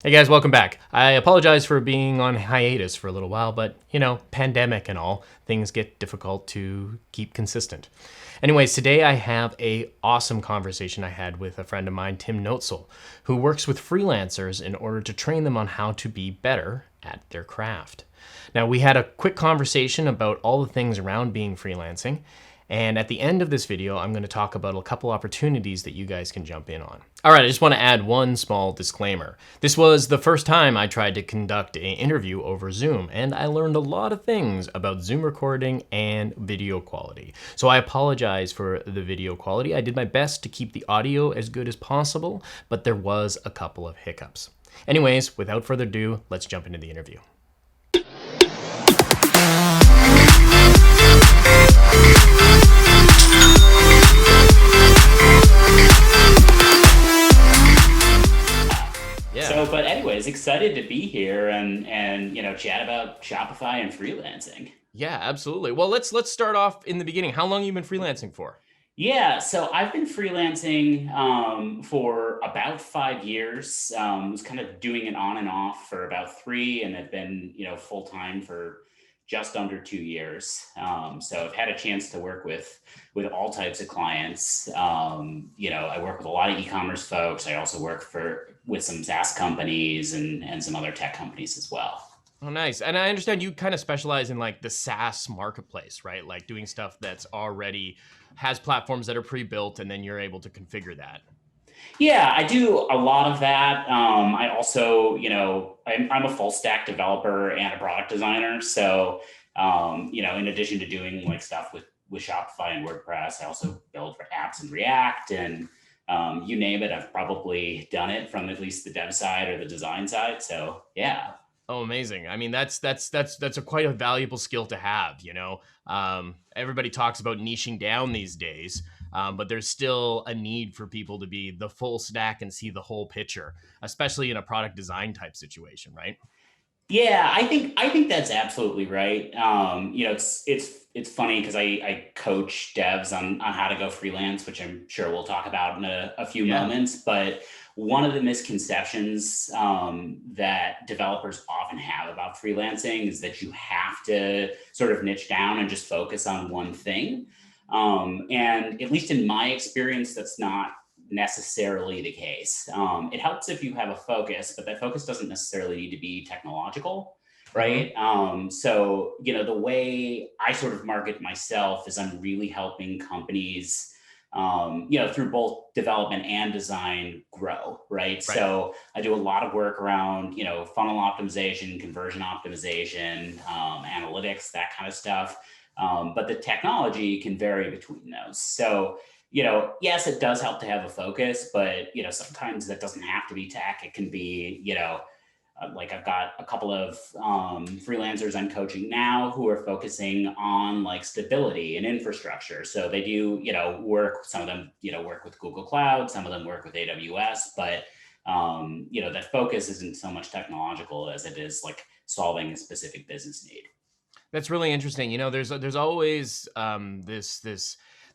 Hey guys, welcome back. I apologize for being on hiatus for a little while, but pandemic and all, things get difficult to keep consistent. Anyways, today I have a awesome conversation I had with a friend of mine, Tim Noetzel, who works with freelancers in order to train them on how to be better at their craft. Now, we had a quick conversation about all the things around being freelancing, and at the end of this video, I'm going to talk about a couple opportunities that you guys can jump in on. All right, I just want to add one small disclaimer. This was the first time I tried to conduct an interview over Zoom, and I learned a lot of things about Zoom recording and video quality. So I apologize for the video quality. I did my best to keep the audio as good as possible, but there was a couple of hiccups. Anyways, without further ado, let's jump into the interview. But anyways, excited to be here and chat about Shopify and freelancing. Yeah, absolutely. Well, let's start off in the beginning. How long have you been freelancing for? Yeah, so I've been freelancing for about 5 years. Was kind of doing it on and off for about three, and have been full time for just under 2 years. So I've had a chance to work with all types of clients. I work with a lot of e-commerce folks. I also work with some SaaS companies and some other tech companies as well. Oh, nice. And I understand you kind of specialize in like the SaaS marketplace, right? Like doing stuff that's already has platforms that are pre-built and then you're able to configure that. Yeah, I do a lot of that. I also, I'm a full stack developer and a product designer. So, in addition to doing like stuff with Shopify and WordPress, I also build for apps in React and you name it. I've probably done it from at least the dev side or the design side. So, yeah. Oh, amazing. I mean, that's quite a valuable skill to have, Everybody talks about niching down these days, but there's still a need for people to be the full stack and see the whole picture, especially in a product design type situation, right? Yeah, I think that's absolutely right. It's funny because I coach devs on how to go freelance, which I'm sure we'll talk about in a few Yeah. moments. But one of the misconceptions that developers often have about freelancing is that you have to sort of niche down and just focus on one thing. And at least in my experience, that's not necessarily the case. It helps if you have a focus, but that focus doesn't necessarily need to be technological, Mm-hmm. right? So, the way I sort of market myself is I'm really helping companies, through both development and design grow, right? Right. So I do a lot of work around, funnel optimization, conversion optimization, analytics, that kind of stuff. But the technology can vary between those. So, yes, it does help to have a focus, but, sometimes that doesn't have to be tech. It can be, like I've got a couple of freelancers I'm coaching now who are focusing on like stability and infrastructure. So they do, work, some of them, work with Google Cloud, some of them work with AWS, but, that focus isn't so much technological as it is like solving a specific business need. That's really interesting. There's always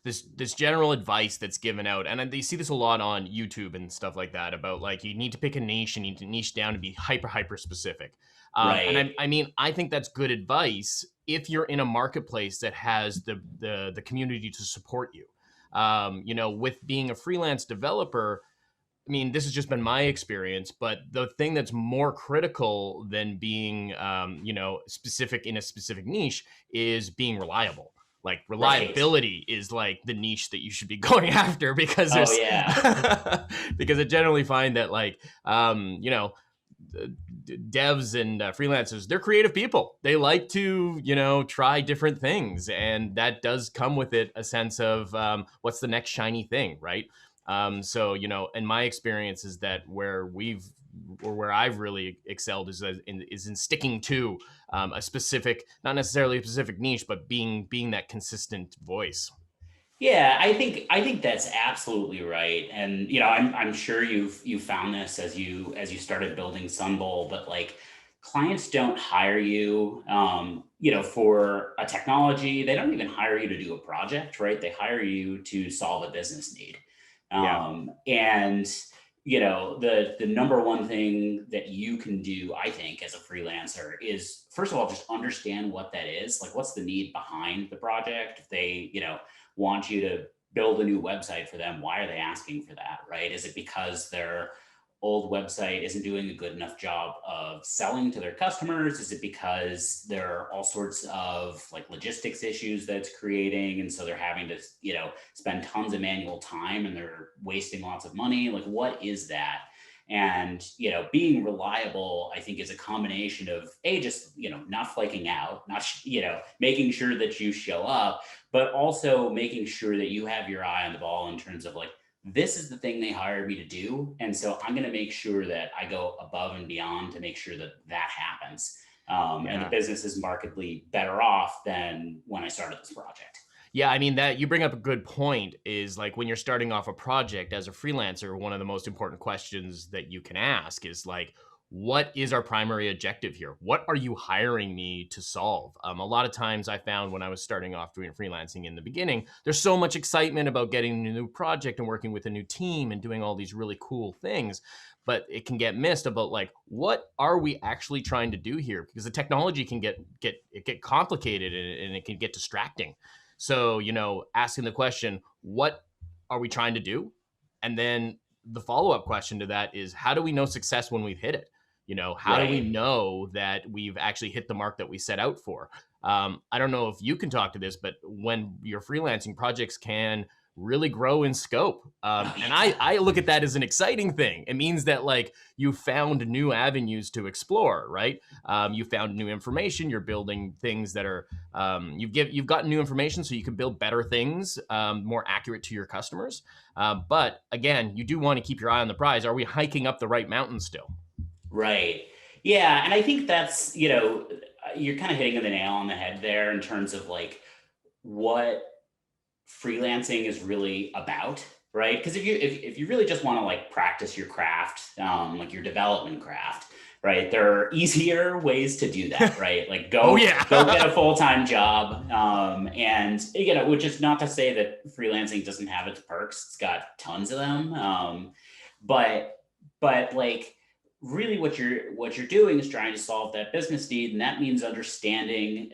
this general advice that's given out, and you see this a lot on YouTube and stuff like that about like you need to pick a niche, you need to niche down to be hyper specific. And Right. I mean, I think that's good advice if you're in a marketplace that has the community to support you. With being a freelance developer, I mean, this has just been my experience, but the thing that's more critical than being, specific in a specific niche is being reliable. Like Right. reliability is like the niche that you should be going after because Oh there's yeah. because I generally find that like devs and freelancers, they're creative people. They like to try different things, and that does come with it a sense of what's the next shiny thing, right? So in my experience is that where I've really excelled is in sticking to a specific, not necessarily a specific niche, but being that consistent voice. Yeah, I think that's absolutely right. And I'm sure you found this as you started building Sunbowl, but like clients don't hire you for a technology. They don't even hire you to do a project, right? They hire you to solve a business need. Yeah. And the number one thing that you can do, I think, as a freelancer is, first of all, just understand what that is. Like, what's the need behind the project? If they, want you to build a new website for them, why are they asking for that, right? Is it because their old website isn't doing a good enough job of selling to their customers? Is it because there are all sorts of like logistics issues that's creating, and so they're having to, spend tons of manual time and they're wasting lots of money? Like, what is that? And being reliable, I think, is a combination of just not flaking out, not making sure that you show up, but also making sure that you have your eye on the ball in terms of like, this is the thing they hired me to do. And so I'm going to make sure that I go above and beyond to make sure that that happens. And the Yeah. business is markedly better off than when I started this project. Yeah, I mean, that you bring up a good point, is like when you're starting off a project as a freelancer, one of the most important questions that you can ask is like, what is our primary objective here? What are you hiring me to solve? A lot of times I found when I was starting off doing freelancing in the beginning, there's so much excitement about getting a new project and working with a new team and doing all these really cool things, but it can get missed about like, what are we actually trying to do here? Because the technology can get complicated, and it can get distracting. So, asking the question, what are we trying to do? And then the follow-up question to that is, how do we know success when we've hit it? How do we Right. know that we've actually hit the mark that we set out for? I don't know if you can talk to this, but when you're freelancing, projects can really grow in scope. Oh, And yeah. I look at that as an exciting thing. It means that like you found new avenues to explore, right? You found new information. You're building things that are you've gotten new information, so you can build better things, more accurate to your customers. But again, you do want to keep your eye on the prize. Are we hiking up the right mountain still? Right. Yeah. And I think that's, you're kind of hitting the nail on the head there in terms of like what freelancing is really about, right? Because if you really just want to like practice your craft, like your development craft, right, there are easier ways to do that, right? Like Oh go get yeah. a full-time job, and which is not to say that freelancing doesn't have its perks. It's got tons of them, but like really what you're doing is trying to solve that business need, and that means understanding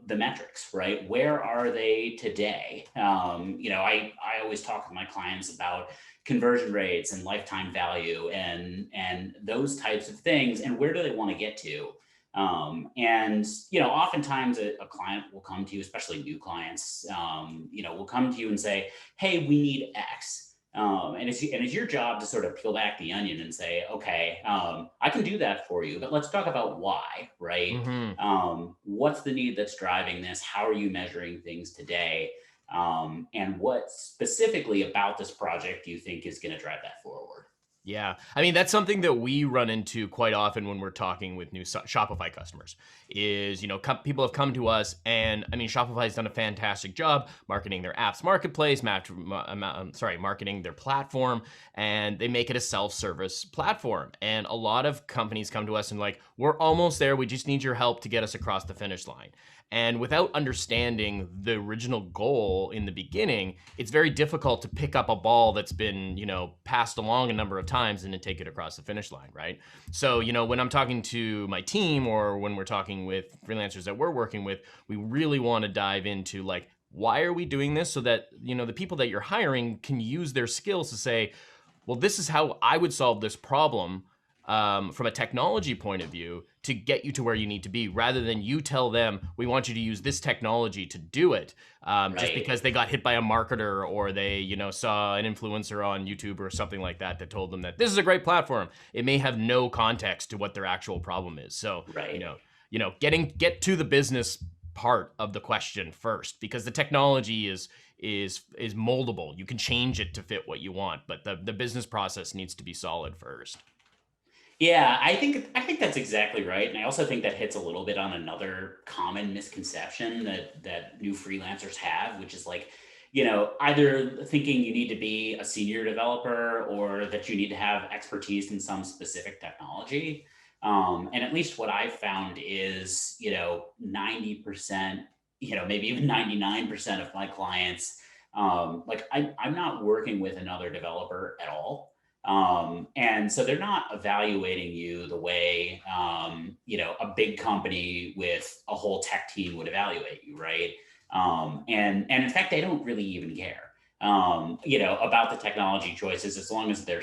the metrics, right? Where are they today? I always talk with my clients about conversion rates and lifetime value and those types of things, and where do they want to get to? And oftentimes a client will come to you, especially new clients, will come to you and say, hey, we need X. And it's your job to sort of peel back the onion and say, okay, I can do that for you, but let's talk about why, right? Hmm. What's the need that's driving this? How are you measuring things today? And what specifically about this project do you think is going to drive that forward? Yeah. I mean, that's something that we run into quite often when we're talking with new Shopify customers is, people have come to us, and I mean, Shopify's done a fantastic job marketing their apps marketplace, marketing their platform, and they make it a self-service platform. And a lot of companies come to us and like, we're almost there. We just need your help to get us across the finish line. And without understanding the original goal in the beginning, it's very difficult to pick up a ball that's been, passed along a number of times and then take it across the finish line, right? So, when I'm talking to my team or when we're talking with freelancers that we're working with, we really want to dive into like, why are we doing this so that, the people that you're hiring can use their skills to say, well, this is how I would solve this problem, from a technology point of view to get you to where you need to be, rather than you tell them, we want you to use this technology to do it, just Right. because they got hit by a marketer or they, saw an influencer on YouTube or something like that that told them that this is a great platform. It may have no context to what their actual problem is. So, Right. get to the business part of the question first, because the technology is moldable. You can change it to fit what you want, but the business process needs to be solid first. Yeah, I think that's exactly right, and I also think that hits a little bit on another common misconception that new freelancers have, which is like, either thinking you need to be a senior developer or that you need to have expertise in some specific technology. And at least what I've found is, 90%, maybe even 99% of my clients, like I'm not working with another developer at all. And so they're not evaluating you the way, a big company with a whole tech team would evaluate you, right? And in fact, they don't really even care, about the technology choices as long as they're,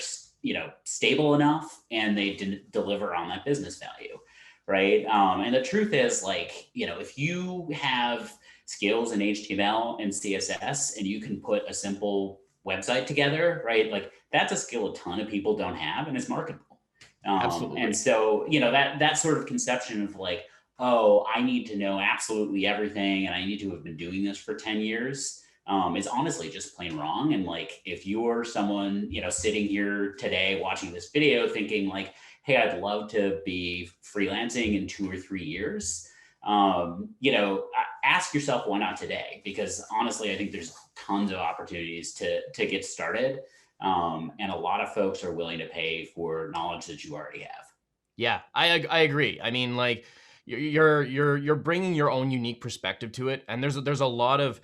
stable enough and they deliver on that business value, right? And the truth is, like, if you have skills in HTML and CSS and you can put a simple website together, right? Like that's a skill a ton of people don't have, and it's marketable. And Absolutely. so, that sort of conception of like, oh, I need to know absolutely everything, and I need to have been doing this for 10 years. Is honestly just plain wrong. And like, if you're someone, sitting here today watching this video thinking like, hey, I'd love to be freelancing in 2 or 3 years, ask yourself why not today? Because honestly, I think there's tons of opportunities to get started, and a lot of folks are willing to pay for knowledge that you already have. Yeah, I agree. I mean, like you're bringing your own unique perspective to it, and there's a lot of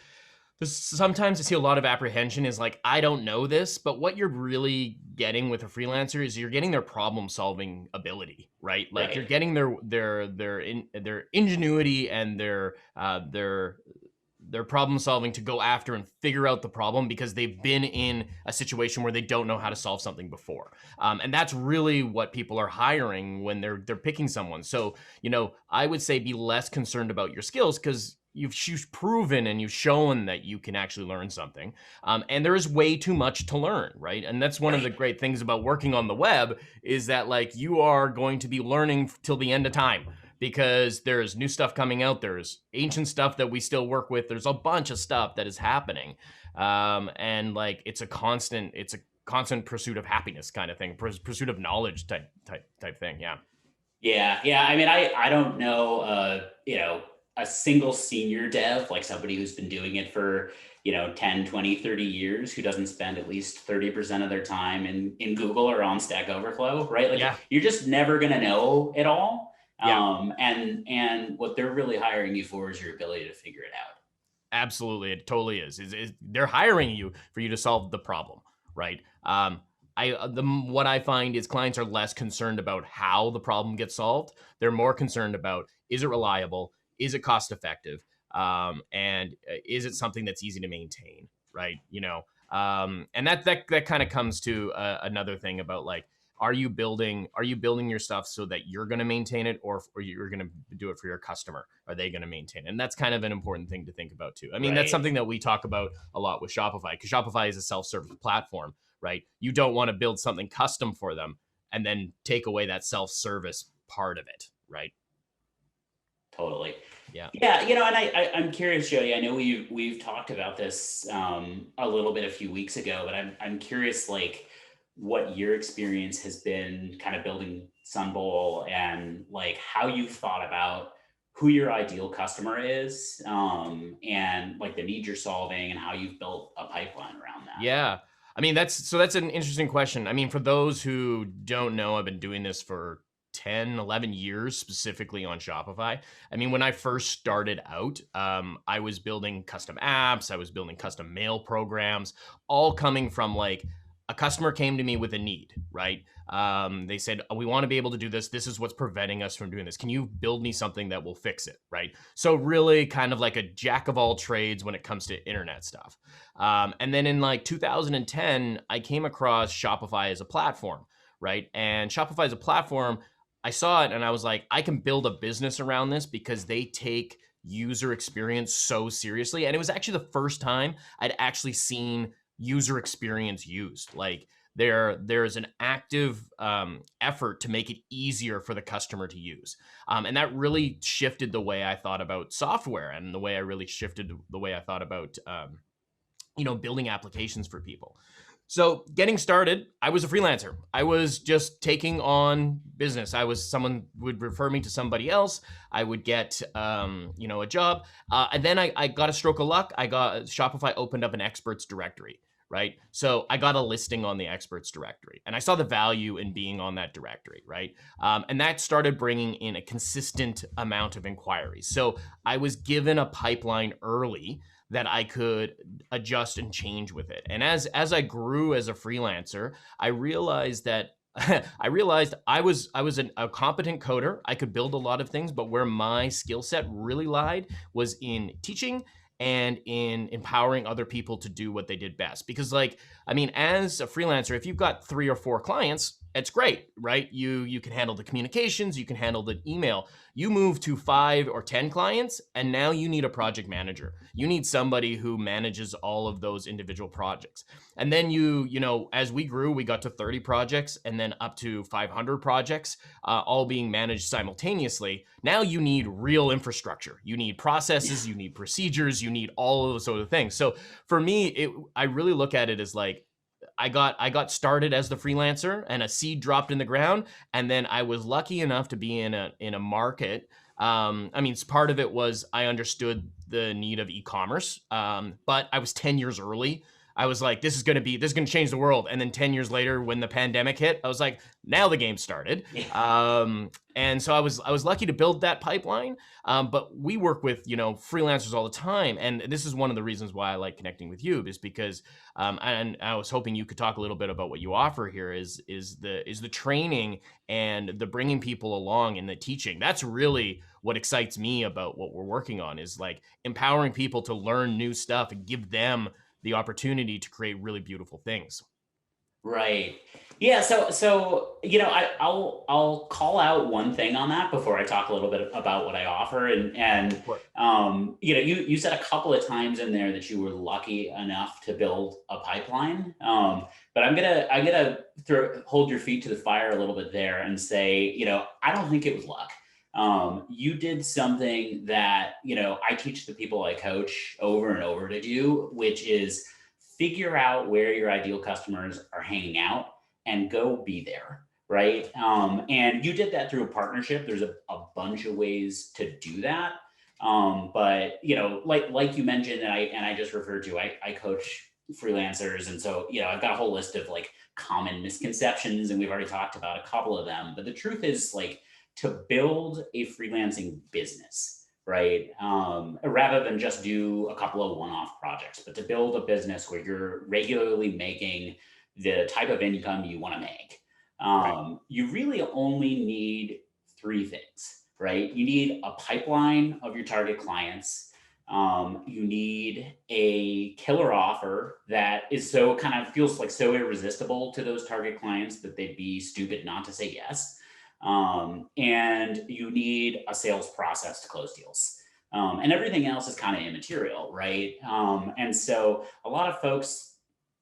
sometimes I see a lot of apprehension is like, I don't know this, but what you're really getting with a freelancer is you're getting their problem solving ability, right? Like you're Right. getting their ingenuity and their problem solving to go after and figure out the problem because they've been in a situation where they don't know how to solve something before. And that's really what people are hiring when they're picking someone. So, I would say be less concerned about your skills because you've proven and you've shown that you can actually learn something. And there is way too much to learn, right? And that's one of the Right. great things about working on the web is that like you are going to be learning till the end of time because there's new stuff coming out. There's ancient stuff that we still work with. There's a bunch of stuff that is happening. And like it's a constant pursuit of happiness kind of thing, pursuit of knowledge type thing. Yeah. Yeah, yeah. I mean, I don't know, a single senior dev, like somebody who's been doing it for, 10, 20, 30 years, who doesn't spend at least 30% of their time in Google or on Stack Overflow, right? Like Yeah. you're just never going to know it all. Yeah. And what they're really hiring you for is your ability to figure it out. Absolutely, it totally is. They're hiring you for you to solve the problem, right? What I find is clients are less concerned about how the problem gets solved. They're more concerned about is it reliable, is it cost effective, and is it something that's easy to maintain, right? And that kind of comes to another thing about like are you building your stuff so that you're going to maintain it or you're going to do it for your customer? Are they going to maintain it? And that's kind of an important thing to think about too. I mean, that's Right. something that we talk about a lot with Shopify because Shopify is a self-service platform, right? You don't want to build something custom for them and then take away that self-service part of it, right? Totally. Yeah. Yeah, and I'm curious, Jody. I know we've talked about this, a little bit a few weeks ago, but I'm curious, like, what your experience has been, kind of building Sunbowl, and like how you've thought about who your ideal customer is, and like the needs you're solving, and how you've built a pipeline around that. Yeah. I mean, that's an interesting question. I mean, for those who don't know, I've been doing this for 10, 11 years specifically on Shopify. I mean, when I first started out, I was building custom apps, I was building custom mail programs, all coming from like a customer came to me with a need, right? They said, "Oh, we want to be able to do this. This is what's preventing us from doing this. Can you build me something that will fix it?" Right. So, really kind of like a jack of all trades when it comes to internet stuff. And then in like 2010, I came across Shopify as a platform, right? And Shopify as a platform, I saw it and I was like, I can build a business around this because they take user experience so seriously. And it was actually the first time I'd actually seen user experience used. Like there's an active effort to make it easier for the customer to use. And that really shifted the way I thought about software and the way I really shifted the way I thought about building applications for people. So getting started, I was a freelancer. I was just taking on business. Someone would refer me to somebody else. I would get, a job. And then I got a stroke of luck. Shopify opened up an experts directory, right? So I got a listing on the experts directory and I saw the value in being on that directory, right? And that started bringing in a consistent amount of inquiries. So I was given a pipeline early that I could adjust and change with it. And as I grew as a freelancer, I realized that I was a competent coder. I could build a lot of things, but where my skill set really lied was in teaching and in empowering other people to do what they did best. Because like, I mean, as a freelancer, if you've got 3 or 4 clients, it's great, right? You can handle the communications, you can handle the email. You move to 5 or 10 clients, and now you need a project manager. You need somebody who manages all of those individual projects. And then as we grew, we got to 30 projects and then up to 500 projects, all being managed simultaneously. Now you need real infrastructure. You need processes, you need procedures, you need all of those sort of things. So for me, I really look at it as like, I got started as the freelancer and a seed dropped in the ground, and then I was lucky enough to be in a market. I mean, part of it was I understood the need of e-commerce, but I was 10 years early. I was like, this is going to change the world. And then 10 years later, when the pandemic hit, I was like, now the game started. And so I was lucky to build that pipeline. But we work with, freelancers all the time. And this is one of the reasons why I like connecting with you, is because, and I was hoping you could talk a little bit about what you offer here is the training and the bringing people along in the teaching. That's really what excites me about what we're working on, is like empowering people to learn new stuff and give them the opportunity to create really beautiful things. Right. Yeah. So I'll call out one thing on that before I talk a little bit about what I offer. You said a couple of times in there that you were lucky enough to build a pipeline. But I'm gonna hold your feet to the fire a little bit there and say, I don't think it was luck. You did something that, I teach the people I coach over and over to do, which is figure out where your ideal customers are hanging out and go be there. Right. And you did that through a partnership. There's a bunch of ways to do that. But like you mentioned, and I just referred to, I coach freelancers. And so, I've got a whole list of like common misconceptions, and we've already talked about a couple of them. But the truth is, like, to build a freelancing business, right? Rather than just do a couple of one-off projects, but to build a business where you're regularly making the type of income you want to make. Right. You really only need 3 things, right? You need a pipeline of your target clients. You need a killer offer that is so kind of feels like so irresistible to those target clients that they'd be stupid not to say yes. And you need a sales process to close deals. And everything else is kind of immaterial, right? And so a lot of folks,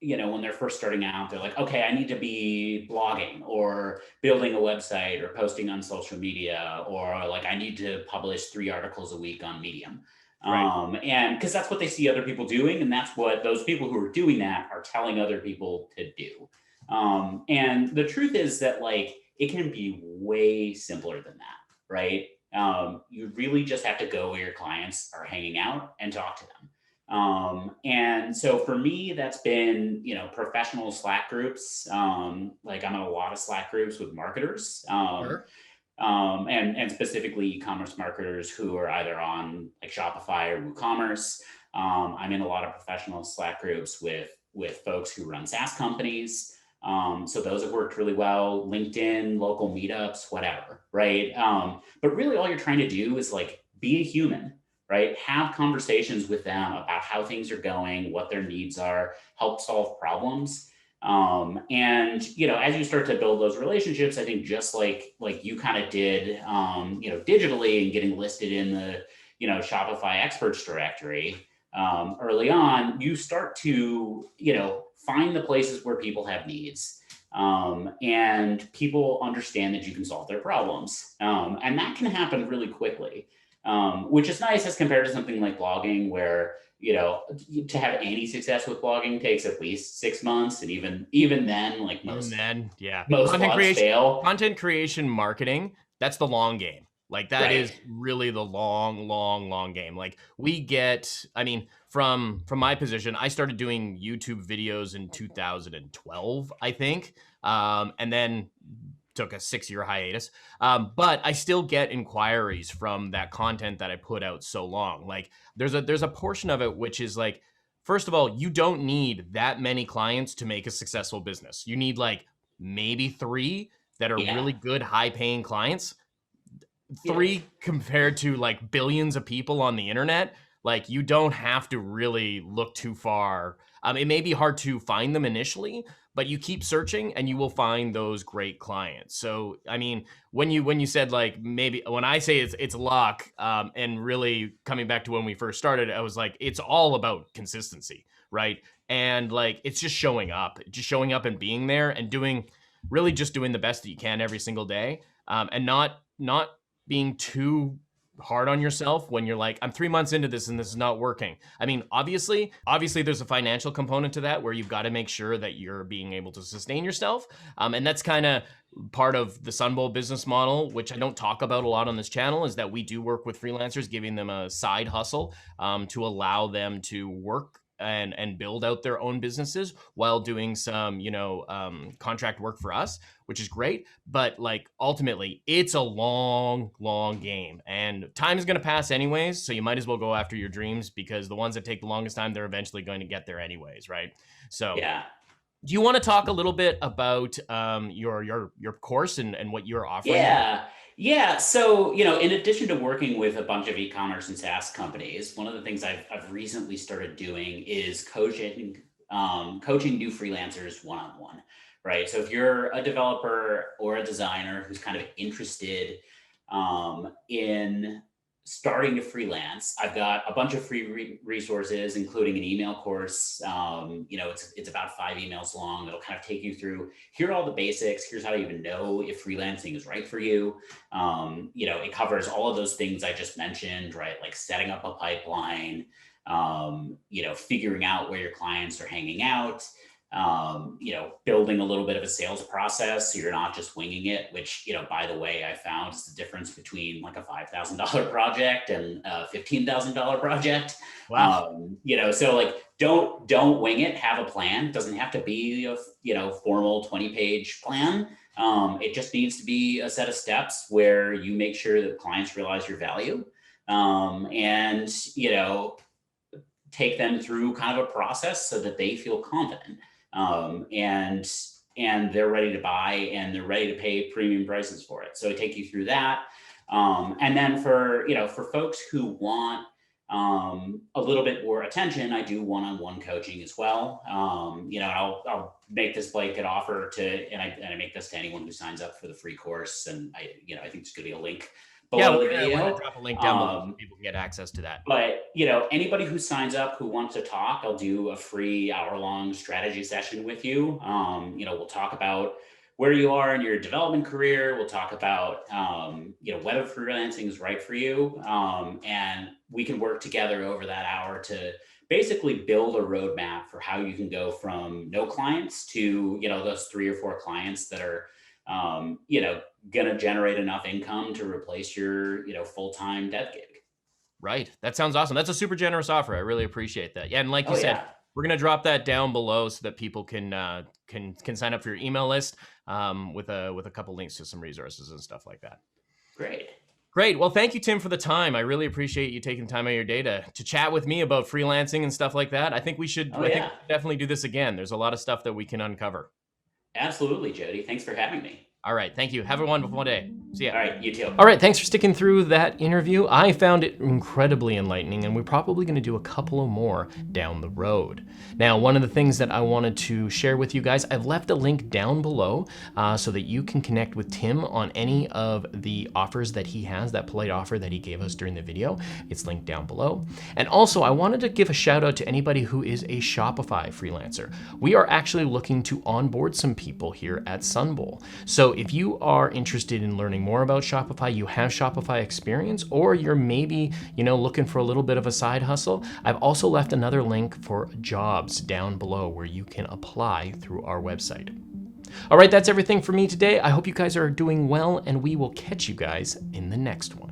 when they're first starting out, they're like, okay, I need to be blogging or building a website or posting on social media, or like I need to publish 3 articles a week on Medium. Right. And because that's what they see other people doing. And that's what those people who are doing that are telling other people to do. And the truth is that, like, it can be way simpler than that, right? You really just have to go where your clients are hanging out and talk to them. And so for me, that's been, professional Slack groups. Like I'm in a lot of Slack groups with marketers, Sure. and specifically e-commerce marketers who are either on like Shopify or WooCommerce. I'm in a lot of professional Slack groups with folks who run SaaS companies. So those have worked really well. LinkedIn, local meetups, whatever, right? But really all you're trying to do is like be a human, right? Have conversations with them about how things are going, what their needs are, help solve problems. And as you start to build those relationships, I think just like you kind of did, digitally and getting listed in the, Shopify experts directory, early on, you start to, find the places where people have needs, and people understand that you can solve their problems. And that can happen really quickly, which is nice as compared to something like blogging where, to have any success with blogging takes at least 6 months. And even then, like And then, yeah, most blogs fail. content creation marketing, that's the long game. Like that Right. is really the long, long, long game. Like I mean, from my position, I started doing YouTube videos in 2012, I think. And then took a 6-year hiatus. But I still get inquiries from that content that I put out so long. Like there's a portion of it which is like, first of all, you don't need that many clients to make a successful business. You need like maybe 3 that are Yeah. really good, high paying clients. Yeah. 3 compared to like billions of people on the internet. Like you don't have to really look too far. It may be hard to find them initially, but you keep searching and you will find those great clients. So, I mean, when you said like maybe when I say it's luck, and really coming back to when we first started, I was like, it's all about consistency, right? And like it's just showing up and being there and really just doing the best that you can every single day, and not being too hard on yourself when you're like, I'm 3 months into this and this is not working. I mean, obviously there's a financial component to that where you've got to make sure that you're being able to sustain yourself. And that's kind of part of the Sunbowl business model, which I don't talk about a lot on this channel, is that we do work with freelancers, giving them a side hustle, to allow them to work and build out their own businesses while doing some, contract work for us, which is great. But like ultimately, it's a long game, and time is going to pass anyways. So you might as well go after your dreams, because the ones that take the longest time, they're eventually going to get there anyways, right? So Yeah. do you want to talk a little bit about your course and what you're offering? Yeah. Yeah. So, in addition to working with a bunch of e-commerce and SaaS companies, one of the things I've recently started doing is coaching new freelancers one-on-one, right? So if you're a developer or a designer who's kind of interested in starting to freelance, I've got a bunch of free resources, including an email course. It's about 5 emails long. It'll kind of take you through, here are all the basics. Here's how to even know if freelancing is right for you. It covers all of those things I just mentioned, right? Like setting up a pipeline, figuring out where your clients are hanging out, building a little bit of a sales process so you're not just winging it, which, by the way, I found is the difference between like a $5,000 project and a $15,000 project. Wow. So like don't wing it, have a plan. It doesn't have to be a formal 20-page plan. It just needs to be a set of steps where you make sure that clients realize your value, and take them through kind of a process so that they feel confident, and they're ready to buy and they're ready to pay premium prices for it. So I take you through that. And then for folks who want a little bit more attention, I do one-on-one coaching as well. I'll make this blanket offer and I make this to anyone who signs up for the free course. And I think there's going to be a link below the video. We're gonna drop a link down below so people can get access to that. But anybody who signs up who wants to talk, I'll do a free hour-long strategy session with you. We'll talk about where you are in your development career. We'll talk about whether freelancing is right for you, and we can work together over that hour to basically build a roadmap for how you can go from no clients to those 3 or 4 clients that are going to generate enough income to replace your, full-time dev gig. Right. That sounds awesome. That's a super generous offer. I really appreciate that. Yeah. And like you said, Yeah. we're going to drop that down below so that people can sign up for your email list, with a couple links to some resources and stuff like that. Great. Well, thank you, Tim, for the time. I really appreciate you taking time out of your day to chat with me about freelancing and stuff like that. I think we should definitely do this again. There's a lot of stuff that we can uncover. Absolutely, Jody. Thanks for having me. All right. Thank you. Have a wonderful day. See ya. All right. You too. All right. Thanks for sticking through that interview. I found it incredibly enlightening, and we're probably going to do a couple of more down the road. Now, one of the things that I wanted to share with you guys, I've left a link down below so that you can connect with Tim on any of the offers that he has, that polite offer that he gave us during the video. It's linked down below. And also, I wanted to give a shout out to anybody who is a Shopify freelancer. We are actually looking to onboard some people here at Sunbowl. So if you are interested in learning more about Shopify, you have Shopify experience, or you're maybe, looking for a little bit of a side hustle, I've also left another link for jobs down below where you can apply through our website. All right, that's everything for me today. I hope you guys are doing well, and we will catch you guys in the next one.